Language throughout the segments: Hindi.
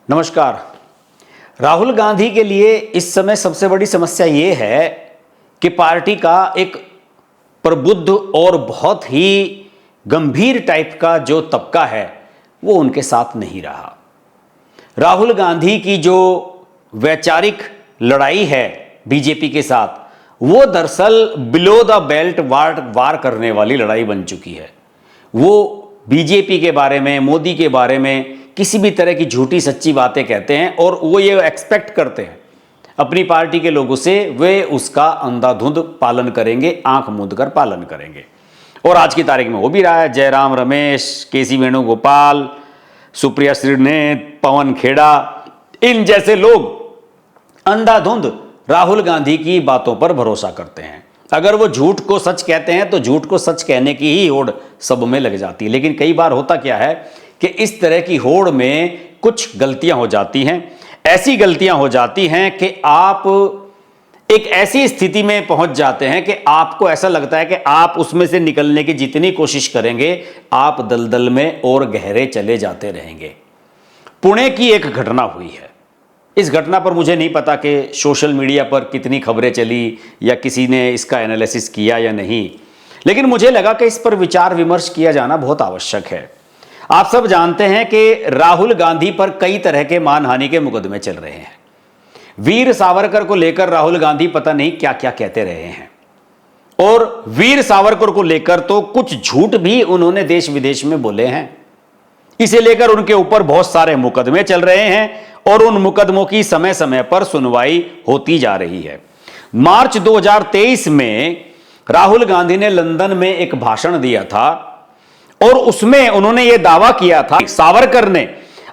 नमस्कार। राहुल गांधी के लिए इस समय सबसे बड़ी समस्या ये है कि पार्टी का एक प्रबुद्ध और बहुत ही गंभीर टाइप का जो तबका है वो उनके साथ नहीं रहा। राहुल गांधी की जो वैचारिक लड़ाई है बीजेपी के साथ, वो दरअसल बिलो द बेल्ट वार करने वाली लड़ाई बन चुकी है। वो बीजेपी के बारे में, मोदी के बारे में किसी भी तरह की झूठी सच्ची बातें कहते हैं और वो ये एक्सपेक्ट करते हैं अपनी पार्टी के लोगों से, वे उसका अंधाधुंध पालन करेंगे, आंख मूंद कर पालन करेंगे। और आज की तारीख में हो भी रहा है। जयराम रमेश, केसी वेणुगोपाल, सुप्रिया श्रीनेत, पवन खेड़ा, इन जैसे लोग अंधाधुंध राहुल गांधी की बातों पर भरोसा करते हैं। अगर वो झूठ को सच कहते हैं तो झूठ को सच कहने की ही होड़ सब में लग जाती है। लेकिन कई बार होता क्या है कि इस तरह की होड़ में कुछ गलतियां हो जाती हैं। ऐसी गलतियां हो जाती हैं कि आप एक ऐसी स्थिति में पहुंच जाते हैं कि आपको ऐसा लगता है कि आप उसमें से निकलने की जितनी कोशिश करेंगे, आप दलदल में और गहरे चले जाते रहेंगे। पुणे की एक घटना हुई है। इस घटना पर मुझे नहीं पता कि सोशल मीडिया पर कितनी खबरें चली या किसी ने इसका एनालिसिस किया या नहीं, लेकिन मुझे लगा कि इस पर विचार विमर्श किया जाना बहुत आवश्यक है। आप सब जानते हैं कि राहुल गांधी पर कई तरह के मानहानि के मुकदमे चल रहे हैं। वीर सावरकर को लेकर राहुल गांधी पता नहीं क्या क्या कहते रहे हैं, और वीर सावरकर को लेकर तो कुछ झूठ भी उन्होंने देश विदेश में बोले हैं। इसे लेकर उनके ऊपर बहुत सारे मुकदमे चल रहे हैं और उन मुकदमों की समय समय पर सुनवाई होती जा रही है। मार्च 2023 में राहुल गांधी ने लंदन में एक भाषण दिया था और उसमें उन्होंने यह दावा किया था, सावरकर ने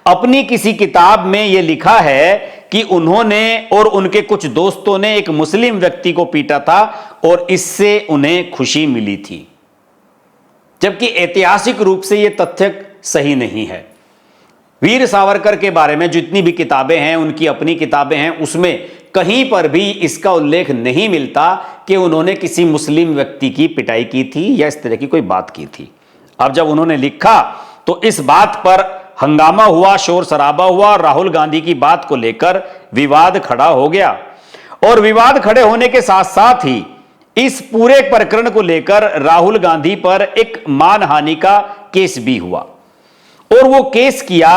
अपनी किसी किताब में यह लिखा है कि उन्होंने और उनके कुछ दोस्तों ने एक मुस्लिम व्यक्ति को पीटा था और इससे उन्हें खुशी मिली थी, जबकि ऐतिहासिक रूप से यह तथ्य सही नहीं है। वीर सावरकर के बारे में जितनी भी किताबें हैं, उनकी अपनी किताबें हैं, उसमें कहीं पर भी इसका उल्लेख नहीं मिलता कि उन्होंने किसी मुस्लिम व्यक्ति की पिटाई की थी या इस तरह की कोई बात की थी। अब जब उन्होंने लिखा तो इस बात पर हंगामा हुआ, शोर शराबा हुआ, राहुल गांधी की बात को लेकर विवाद खड़ा हो गया। और विवाद खड़े होने के साथ साथ ही इस पूरे प्रकरण को लेकर राहुल गांधी पर एक मानहानि का केस भी हुआ, और वो केस किया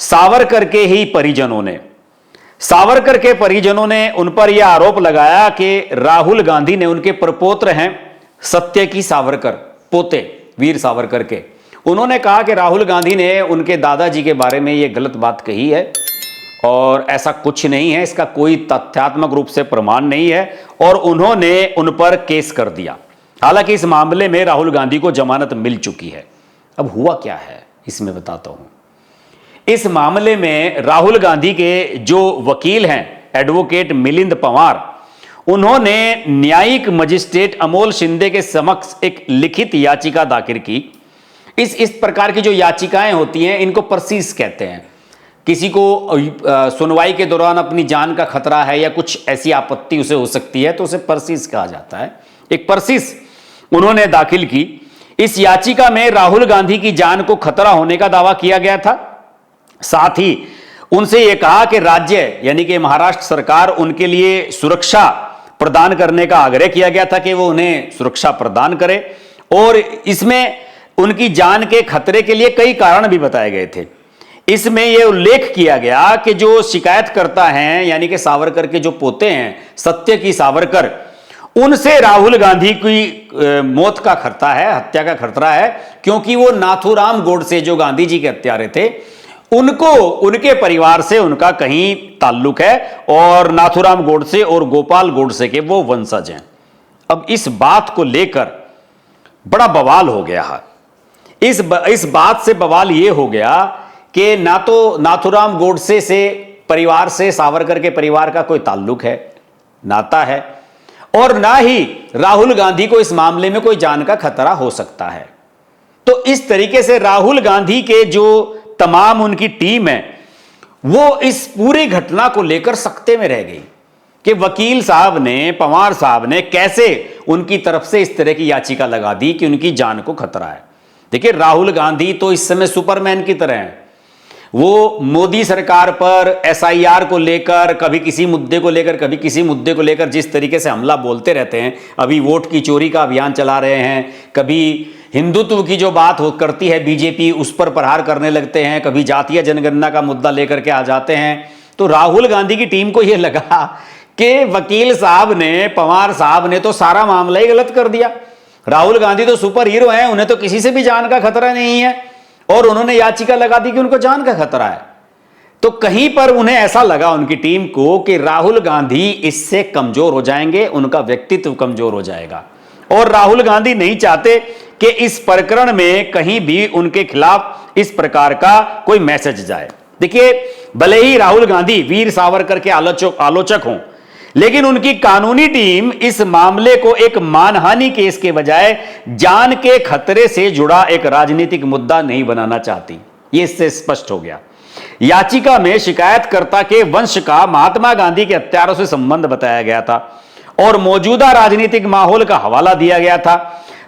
सावरकर के ही परिजनों ने। सावरकर के परिजनों ने उन पर यह आरोप लगाया कि राहुल गांधी ने, उनके प्रपोत्र हैं सत्यकी सावरकर, पोते वीर सावरकर के, उन्होंने कहा कि राहुल गांधी ने उनके दादाजी के बारे में यह गलत बात कही है और ऐसा कुछ नहीं है, इसका कोई तथ्यात्मक रूप से प्रमाण नहीं है, और उन्होंने उन पर केस कर दिया। हालांकि इस मामले में राहुल गांधी को जमानत मिल चुकी है। अब हुआ क्या है इसमें बताता हूं। इस मामले में राहुल गांधी के जो वकील हैं, एडवोकेट मिलिंद पंवार, उन्होंने न्यायिक मजिस्ट्रेट अमोल शिंदे के समक्ष एक लिखित याचिका दाखिल की। इस प्रकार की जो याचिकाएं होती हैं, इनको परसीस कहते हैं। किसी को सुनवाई के दौरान अपनी जान का खतरा है या कुछ ऐसी आपत्ति उसे हो सकती है तो उसे परसीस कहा जाता है। एक परसीस उन्होंने दाखिल की। इस याचिका में राहुल गांधी की जान को खतरा होने का दावा किया गया था। साथ ही उनसे यह कहा कि राज्य यानी कि महाराष्ट्र सरकार उनके लिए सुरक्षा प्रदान करने का आग्रह किया गया था कि वो उन्हें सुरक्षा प्रदान करे, और इसमें उनकी जान के खतरे के लिए कई कारण भी बताए गए थे। इसमें यह उल्लेख किया गया कि जो शिकायतकर्ता हैं यानी कि सावरकर के जो पोते हैं सत्यकी सावरकर, उनसे राहुल गांधी की मौत का खतरा है, हत्या का खतरा है, क्योंकि वो नाथूराम गोडसे जो गांधी जी के हत्यारे थे, उनको, उनके परिवार से उनका कहीं ताल्लुक है और नाथूराम गोडसे और गोपाल गोडसे के वो वंशज हैं। अब इस बात को लेकर बड़ा बवाल हो गया है। इस बात से बवाल ये हो गया कि ना तो नाथूराम गोडसे से परिवार से सावरकर के परिवार का कोई ताल्लुक है, नाता है, और ना ही राहुल गांधी को इस मामले में कोई जान का खतरा हो सकता है। तो इस तरीके से राहुल गांधी के जो तमाम उनकी टीम है वो इस पूरी घटना को लेकर सकते में रह गई कि वकील साहब ने, पंवार साहब ने कैसे उनकी तरफ से इस तरह की याचिका लगा दी कि उनकी जान को खतरा है। देखिए, राहुल गांधी तो इस समय सुपरमैन की तरह हैं। वो मोदी सरकार पर SIR को लेकर, कभी किसी मुद्दे को लेकर, कभी किसी मुद्दे को लेकर जिस तरीके से हमला बोलते रहते हैं, अभी वोट की चोरी का अभियान चला रहे हैं, कभी हिंदुत्व की जो बात करती है बीजेपी उस पर प्रहार करने लगते हैं, कभी जातीय जनगणना का मुद्दा लेकर के आ जाते हैं। तो राहुल गांधी की टीम को यह लगा कि वकील साहब ने, पवार साहब ने तो सारा मामला ही गलत कर दिया। राहुल गांधी तो सुपर हीरो हैं, उन्हें तो किसी से भी जान का खतरा नहीं है, और उन्होंने याचिका लगा दी कि उनको जान का खतरा है। तो कहीं पर उन्हें ऐसा लगा, उनकी टीम को, कि राहुल गांधी इससे कमजोर हो जाएंगे, उनका व्यक्तित्व कमजोर हो जाएगा, और राहुल गांधी नहीं चाहते कि इस प्रकरण में कहीं भी उनके खिलाफ इस प्रकार का कोई मैसेज जाए। देखिए, भले ही राहुल गांधी वीर सावरकर के आलोचक हों, लेकिन उनकी कानूनी टीम इस मामले को एक मानहानि केस के बजाय जान के खतरे से जुड़ा एक राजनीतिक मुद्दा नहीं बनाना चाहती। यह इससे स्पष्ट हो गया। याचिका में शिकायतकर्ता के वंश का महात्मा गांधी के हत्यारों से संबंध बताया गया था और मौजूदा राजनीतिक माहौल का हवाला दिया गया था।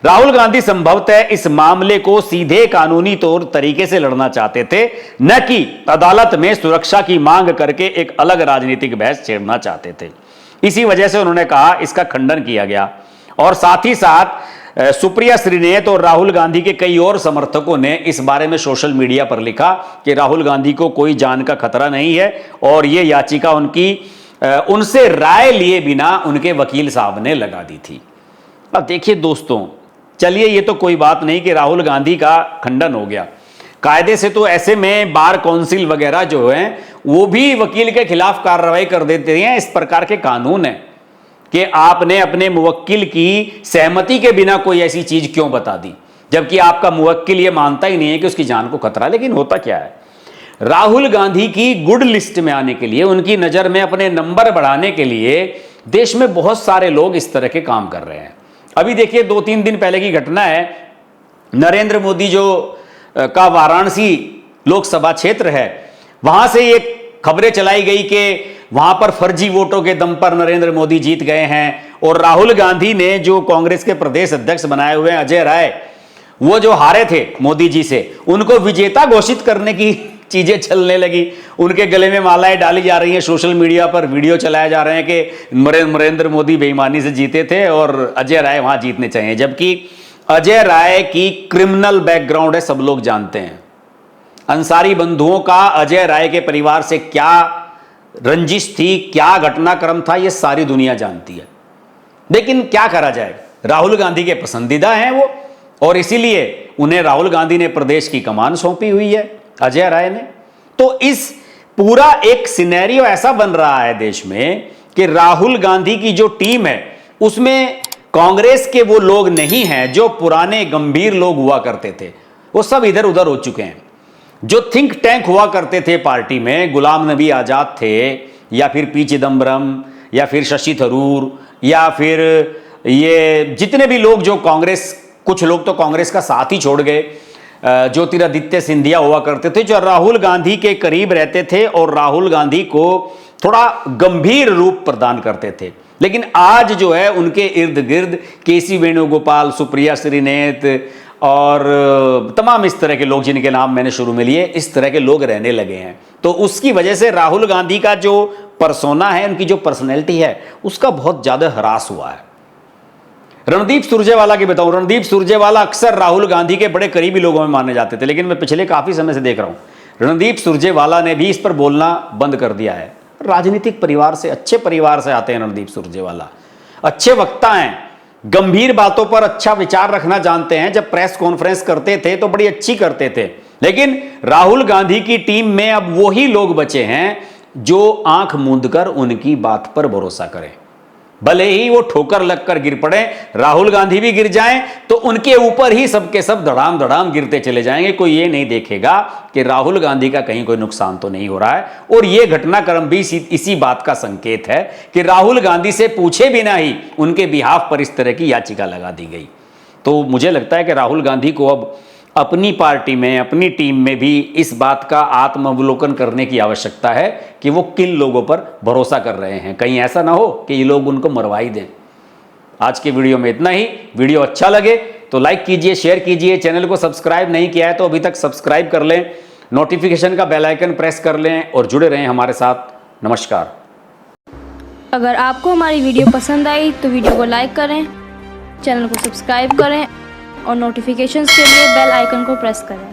राहुल गांधी संभवतः इस मामले को सीधे कानूनी तौर तरीके से लड़ना चाहते थे, न कि अदालत में सुरक्षा की मांग करके एक अलग राजनीतिक बहस छेड़ना चाहते थे। इसी वजह से उन्होंने कहा, इसका खंडन किया गया। और साथ ही साथ सुप्रिया श्रीनेत और राहुल गांधी के कई और समर्थकों ने इस बारे में सोशल मीडिया पर लिखा कि राहुल गांधी को कोई जान का खतरा नहीं है, और यह याचिका उनसे राय लिए बिना उनके वकील साहब ने लगा दी थी। अब देखिए दोस्तों, चलिए ये तो कोई बात नहीं कि राहुल गांधी का खंडन हो गया। कायदे से तो ऐसे में बार काउंसिल वगैरह जो है वो भी वकील के खिलाफ कार्रवाई कर देते हैं। इस प्रकार के कानून है कि आपने अपने मुवक्किल की सहमति के बिना कोई ऐसी चीज क्यों बता दी, जबकि आपका मुवक्किल ये मानता ही नहीं है कि उसकी जान को खतरा। लेकिन होता क्या है, राहुल गांधी की गुड लिस्ट में आने के लिए, उनकी नजर में अपने नंबर बढ़ाने के लिए देश में बहुत सारे लोग इस तरह के काम कर रहे हैं। अभी देखिए, 2-3 दिन पहले की घटना है, नरेंद्र मोदी का वाराणसी लोकसभा क्षेत्र है, वहां से ये खबरें चलाई गई कि वहां पर फर्जी वोटों के दम पर नरेंद्र मोदी जीत गए हैं, और राहुल गांधी ने जो कांग्रेस के प्रदेश अध्यक्ष बनाए हुए हैं अजय राय, वो जो हारे थे मोदी जी से, उनको विजेता घोषित करने की चीजें चलने लगी। उनके गले में मालाएं डाली जा रही हैं, सोशल मीडिया पर वीडियो चलाए जा रहे हैं कि नरेंद्र मोदी बेईमानी से जीते थे और अजय राय वहां जीतने चाहिए, जबकि अजय राय की क्रिमिनल बैकग्राउंड है, सब लोग जानते हैं। अंसारी बंधुओं का अजय राय के परिवार से क्या रंजिश थी, क्या घटनाक्रम था, यह सारी दुनिया जानती है। लेकिन क्या करा जाए, राहुल गांधी के पसंदीदा हैं वो, और इसीलिए उन्हें राहुल गांधी ने प्रदेश की कमान सौंपी हुई है, अजय राय ने। तो इस पूरा एक सिनेरियो ऐसा बन रहा है देश में कि राहुल गांधी की जो टीम है उसमें कांग्रेस के वो लोग नहीं हैं जो पुराने गंभीर लोग हुआ करते थे, वो सब इधर उधर हो चुके हैं। जो थिंक टैंक हुआ करते थे पार्टी में, गुलाम नबी आजाद थे, या फिर पी चिदम्बरम, या फिर शशि थरूर, या फिर ये जितने भी लोग जो कांग्रेस, कुछ लोग तो कांग्रेस का साथ ही छोड़ गए, ज्योतिरादित्य सिंधिया हुआ करते थे, जो राहुल गांधी के करीब रहते थे और राहुल गांधी को थोड़ा गंभीर रूप प्रदान करते थे। लेकिन आज जो है उनके इर्द गिर्द केसी वेणुगोपाल, सुप्रिया श्रीनेत और तमाम इस तरह के लोग जिनके नाम मैंने शुरू में लिए, इस तरह के लोग रहने लगे हैं। तो उसकी वजह से राहुल गांधी का जो पर्सोना है, उनकी जो पर्सनैलिटी है, उसका बहुत ज्यादा ह्रास हुआ है। रणदीप सुरजेवाला की बताऊं, रणदीप सुरजेवाला अक्सर राहुल गांधी के बड़े करीबी लोगों में माने जाते थे, लेकिन मैं पिछले काफी समय से देख रहा हूं रणदीप सुरजेवाला ने भी इस पर बोलना बंद कर दिया है। राजनीतिक परिवार से, अच्छे परिवार से आते हैं रणदीप सुरजेवाला, अच्छे वक्ता हैं, गंभीर बातों पर अच्छा विचार रखना जानते हैं। जब प्रेस कॉन्फ्रेंस करते थे तो बड़ी अच्छी करते थे। लेकिन राहुल गांधी की टीम में अब वही लोग बचे हैं जो आंख मूंदकर उनकी बात पर भरोसा करें, भले ही वो ठोकर लगकर गिर पड़े, राहुल गांधी भी गिर जाएं तो उनके ऊपर ही सबके सब धड़ाम धड़ाम गिरते चले जाएंगे। कोई ये नहीं देखेगा कि राहुल गांधी का कहीं कोई नुकसान तो नहीं हो रहा है। और ये घटनाक्रम भी इसी बात का संकेत है कि राहुल गांधी से पूछे बिना ही उनके बिहाफ पर इस तरह की याचिका लगा दी गई। तो मुझे लगता है कि राहुल गांधी को अब अपनी पार्टी में, अपनी टीम में भी इस बात का आत्मावलोकन करने की आवश्यकता है कि वो किन लोगों पर भरोसा कर रहे हैं। कहीं ऐसा ना हो कि ये लोग उनको मरवा ही दें। आज के वीडियो में इतना ही। वीडियो अच्छा लगे तो लाइक कीजिए, शेयर कीजिए। चैनल को सब्सक्राइब नहीं किया है तो अभी तक सब्सक्राइब कर लें। नोटिफिकेशन का बेल आइकन प्रेस कर लें और जुड़े रहें हमारे साथ। नमस्कार। अगर आपको हमारी वीडियो पसंद आई तो वीडियो को लाइक करें, चैनल को सब्सक्राइब करें और नोटिफिकेशंस के लिए बेल आइकन को प्रेस करें।